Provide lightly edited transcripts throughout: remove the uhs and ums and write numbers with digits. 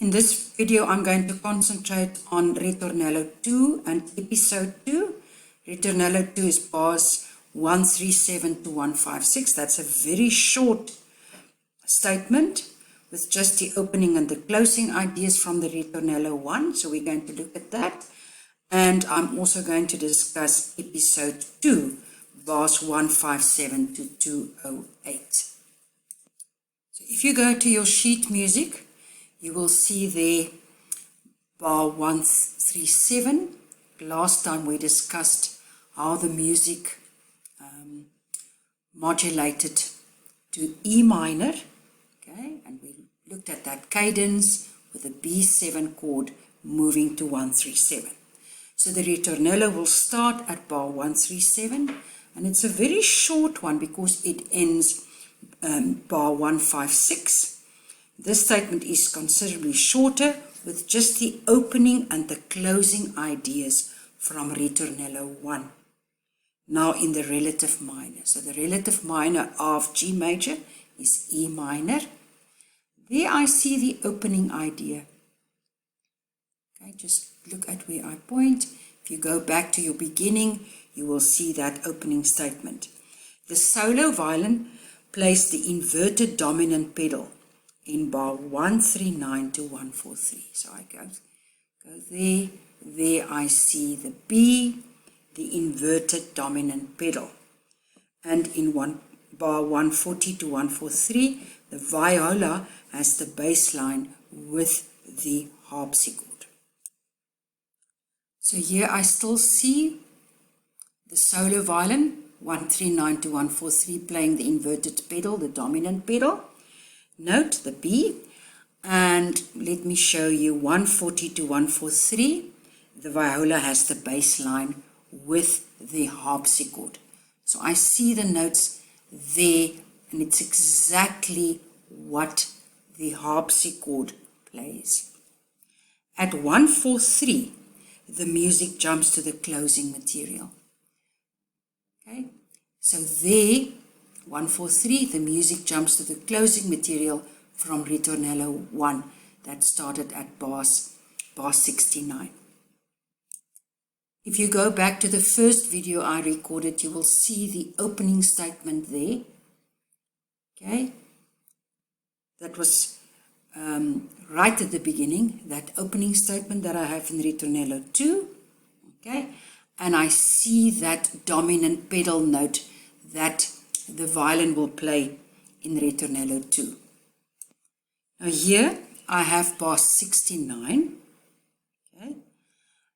In this video, I'm going to concentrate on Ritornello 2 and episode 2. Ritornello 2 is bars 137 to 156. That's a very short statement with just the opening and the closing ideas from the Ritornello 1. So we're going to look at that. And I'm also going to discuss episode 2, bars 157 to 208. So if you go to your sheet music, you will see there bar 137. Last time we discussed how the music modulated to E minor, okay, and we looked at that cadence with the B7 chord moving to 137. So the Ritornello will start at bar 137, and it's a very short one because it ends bar 156. This statement is considerably shorter with just the opening and the closing ideas from Ritornello 1. Now in the relative minor. So the relative minor of G major is E minor. There I see the opening idea. Okay, just look at where I point. If you go back to your beginning, you will see that opening statement. The solo violin plays the inverted dominant pedal in bar 139 to 143. So I go there I see the B, the inverted dominant pedal. And in bar 140 to 143, the viola has the bass line with the harpsichord. So here I still see the solo violin, 139 to 143, playing the inverted pedal, the dominant pedal. Note the B, and let me show you 140 to 143. The viola has the bass line with the harpsichord. So I see the notes there, and it's exactly what the harpsichord plays. At 143, the music jumps to the closing material. Okay, so there, 143, the music jumps to the closing material from Ritornello 1 that started at bar 69. If you go back to the first video I recorded, you will see the opening statement there. Okay, that was right at the beginning, that opening statement that I have in Ritornello 2. Okay, and I see that dominant pedal note that the violin will play in Ritornello 2. Now here I have bar 69. Okay,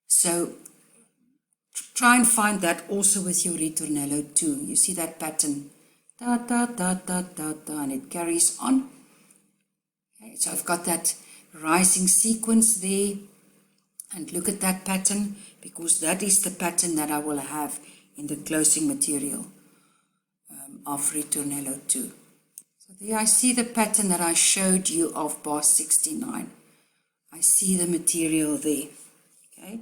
so try and find that also with your Ritornello 2. You see that pattern, da da da da da da, and it carries on. Okay, so I've got that rising sequence there, and look at that pattern, because that is the pattern that I will have in the closing material of Ritornello 2. So there I see the pattern that I showed you of bar 69. I see the material there. Okay.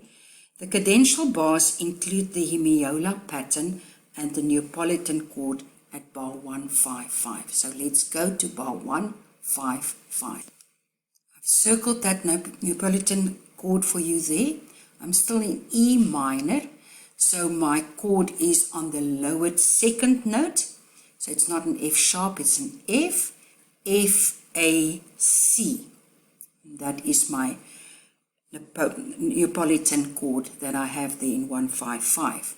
The cadential bars include the hemiola pattern and the Neapolitan chord at bar 155. So let's go to bar 155. I've circled that Neapolitan chord for you there. I'm still in E minor, so my chord is on the lowered second note. So it's not an F sharp, it's an F, F, A, C. That is my Neapolitan chord that I have there in 155.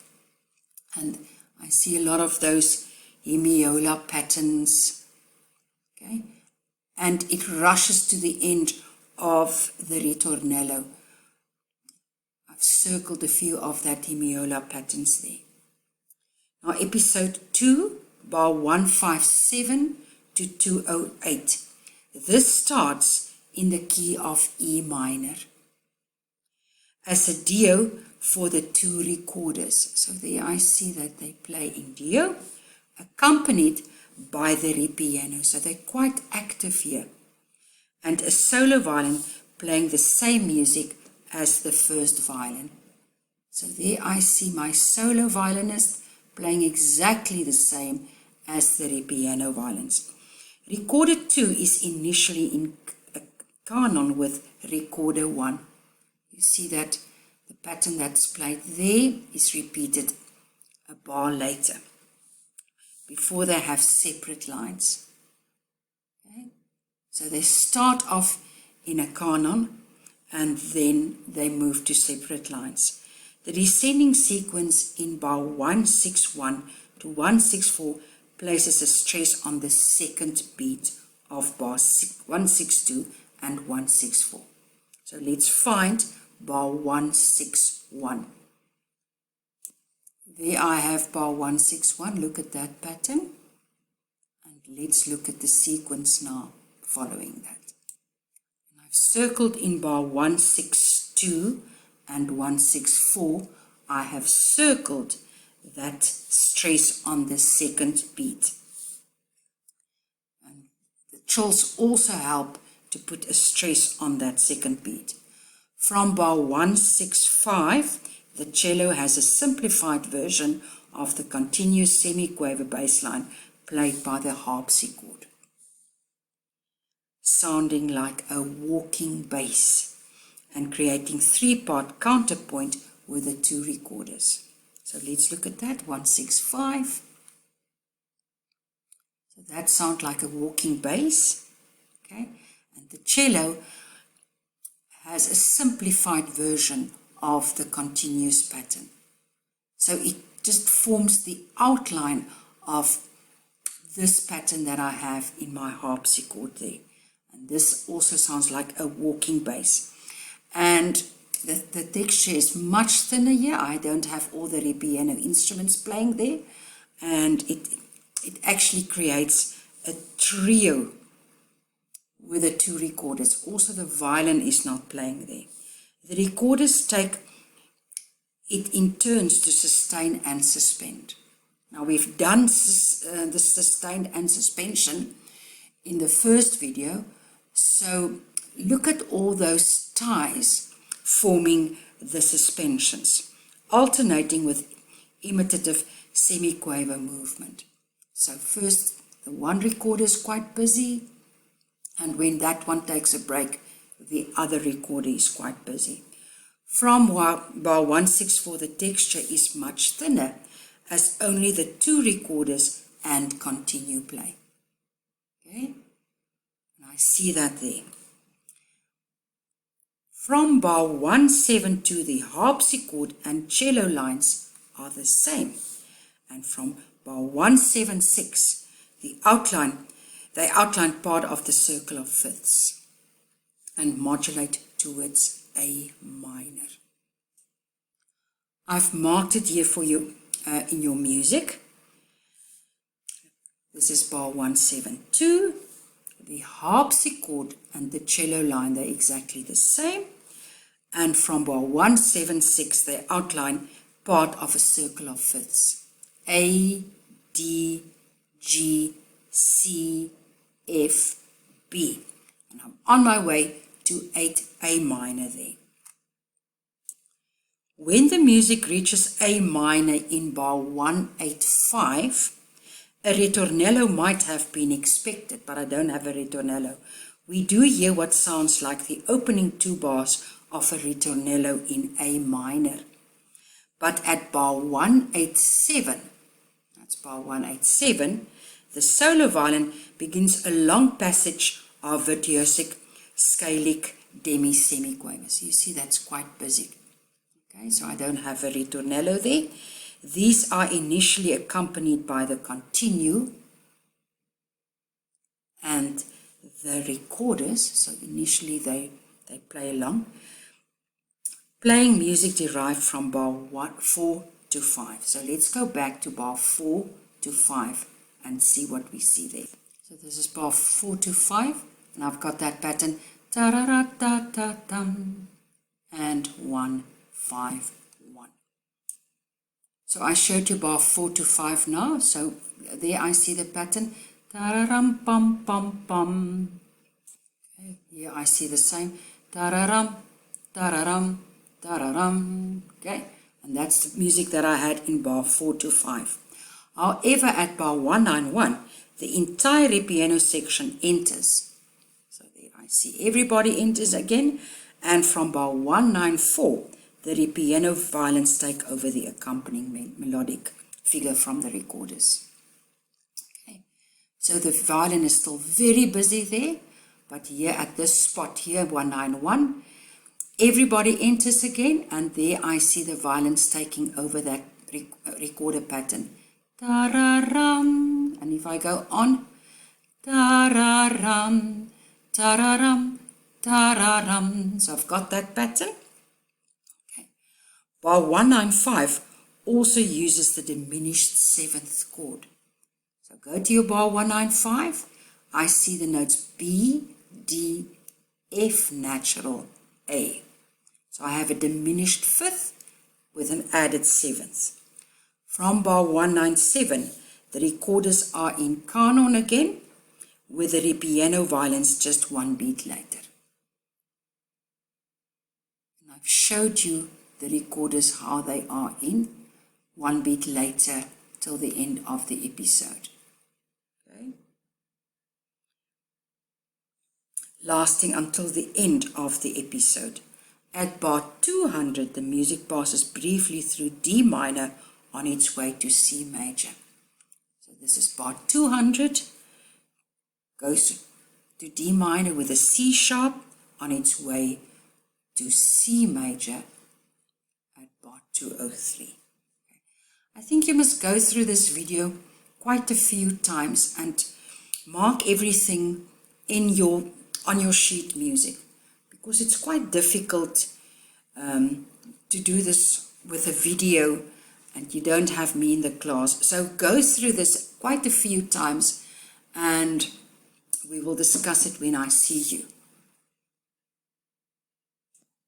And I see a lot of those hemiola patterns. Okay, and it rushes to the end of the Ritornello. I've circled a few of that hemiola patterns there. Now episode 2, bar 157 to 208. This starts in the key of E minor as a dio for the two recorders. So there I see that they play in dio, accompanied by the ripieno. So they're quite active here. And a solo violin playing the same music as the first violin. So there I see my solo violinist playing exactly the same as the ripieno violins. Recorder 2 is initially in canon with recorder 1. You see that the pattern that's played there is repeated a bar later, before they have separate lines. Okay? So they start off in a canon and then they move to separate lines. The descending sequence in bar 161 to 164 places a stress on the second beat of bar 162 and 164. So let's find bar 161. There I have bar 161. Look at that pattern. And let's look at the sequence now following that. And I've circled in bar 162 and 164. I have circled that stress on the second beat. And the trills also help to put a stress on that second beat. From bar 165, the cello has a simplified version of the continuous semiquaver bass line played by the harpsichord, sounding like a walking bass and creating three-part counterpoint with the two recorders. So let's look at that, 165. So that sounds like a walking bass, okay? And the cello has a simplified version of the continuous pattern. So it just forms the outline of this pattern that I have in my harpsichord there. And this also sounds like a walking bass. And the texture is much thinner here. I don't have all the piano instruments playing there. And it actually creates a trio with the two recorders. Also the violin is not playing there. The recorders take it in turns to sustain and suspend. Now we've done the sustained and suspension in the first video. So look at all those ties forming the suspensions, alternating with imitative semiquaver movement. So first the one recorder is quite busy, and when that one takes a break, the other recorder is quite busy. From bar 164, the texture is much thinner, as only the two recorders and continue play. Okay, and I see that there. From bar 172, the harpsichord and cello lines are the same. And from bar 176, they outline part of the circle of fifths and modulate towards A minor. I've marked it here for you in your music. This is bar 172. The harpsichord and the cello line, they're exactly the same. And from bar 176, they outline part of a circle of fifths. A, D, G, C, F, B. And I'm on my way to 8 A minor there. When the music reaches A minor in bar 185, a ritornello might have been expected, but I don't have a ritornello. We do hear what sounds like the opening two bars of a ritornello in A minor. But at bar 187, that's bar 187, the solo violin begins a long passage of virtuosic scalic demi-semiquavers. You see, that's quite busy. Okay, so I don't have a ritornello there. These are initially accompanied by the continue and the recorders. So initially they play along. Playing music derived from bar 4 to 5. So let's go back to bar 4 to 5 and see what we see there. So this is bar 4 to 5, and I've got that pattern ta-ra-ra-ta-ta-tum and 1, 5, 1. So I showed you bar 4 to 5 now. So there I see the pattern ta-ra-ram pum pum pum. Okay, here I see the same ta-ra-ram ta-ra-ram ta-ra-ram. Okay, and that's the music that I had in bar 4 to 5. However, at bar 191, the entire piano section enters. So there I I see everybody enters again, and from bar 194, the piano violins take over the accompanying melodic figure from the recorders. Okay. So the violin is still very busy there, but here at this spot here, 191, everybody enters again, and there I see the violins taking over that recorder pattern. Ta-ra-ram, and if I go on, ta-ra-ram, ta-ra-ram, ta-ra-ram. So I've got that pattern. Okay. Bar 195 also uses the diminished seventh chord. So go to your bar 195. I see the notes B, D, F natural, A. So I have a diminished fifth with an added seventh. From bar 197, the recorders are in canon again, with the piano violins just one beat later. And I've showed you the recorders how they are in one beat later till the end of the episode. Okay. Lasting until the end of the episode. At bar 200, the music passes briefly through D minor on its way to C major. So this is bar 200, goes to D minor with a C sharp on its way to C major at bar 203. Okay. I think you must go through this video quite a few times and mark everything in on your sheet music, because it's quite difficult to do this with a video and you don't have me in the class. So go through this quite a few times and we will discuss it when I see you.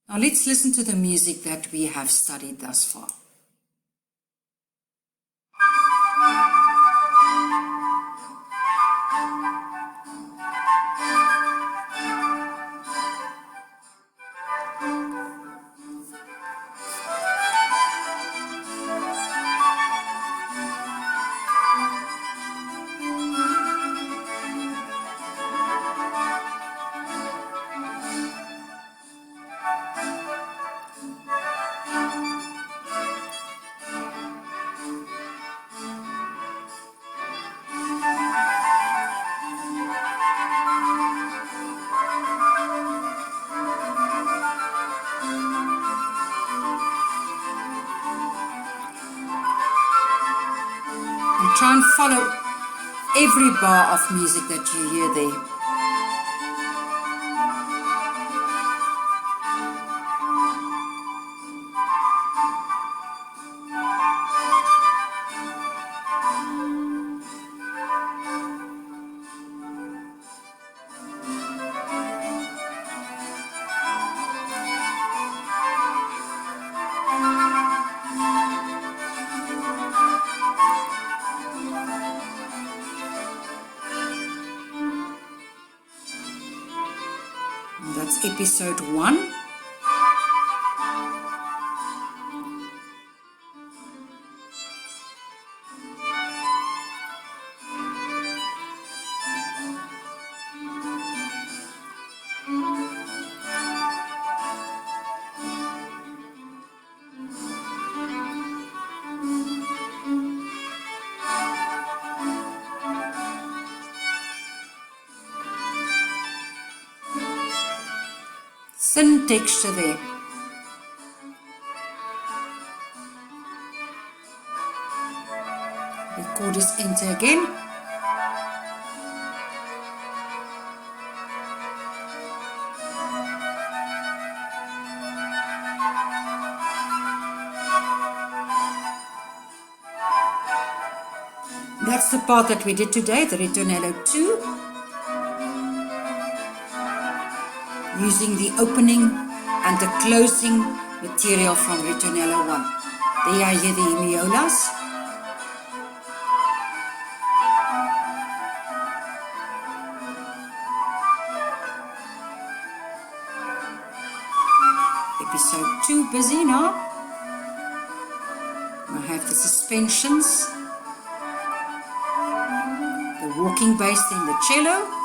Now let's listen to the music that we have studied thus far. Try and follow every bar of music that you hear there. That's episode 1. Thin texture there. Recorders enter again. That's the part that we did today, the ritornello 2. Using the opening and the closing material from ritornello 1. There I hear the hemiolas. Episode 2 busy now. I have the suspensions, the walking bass, then the cello.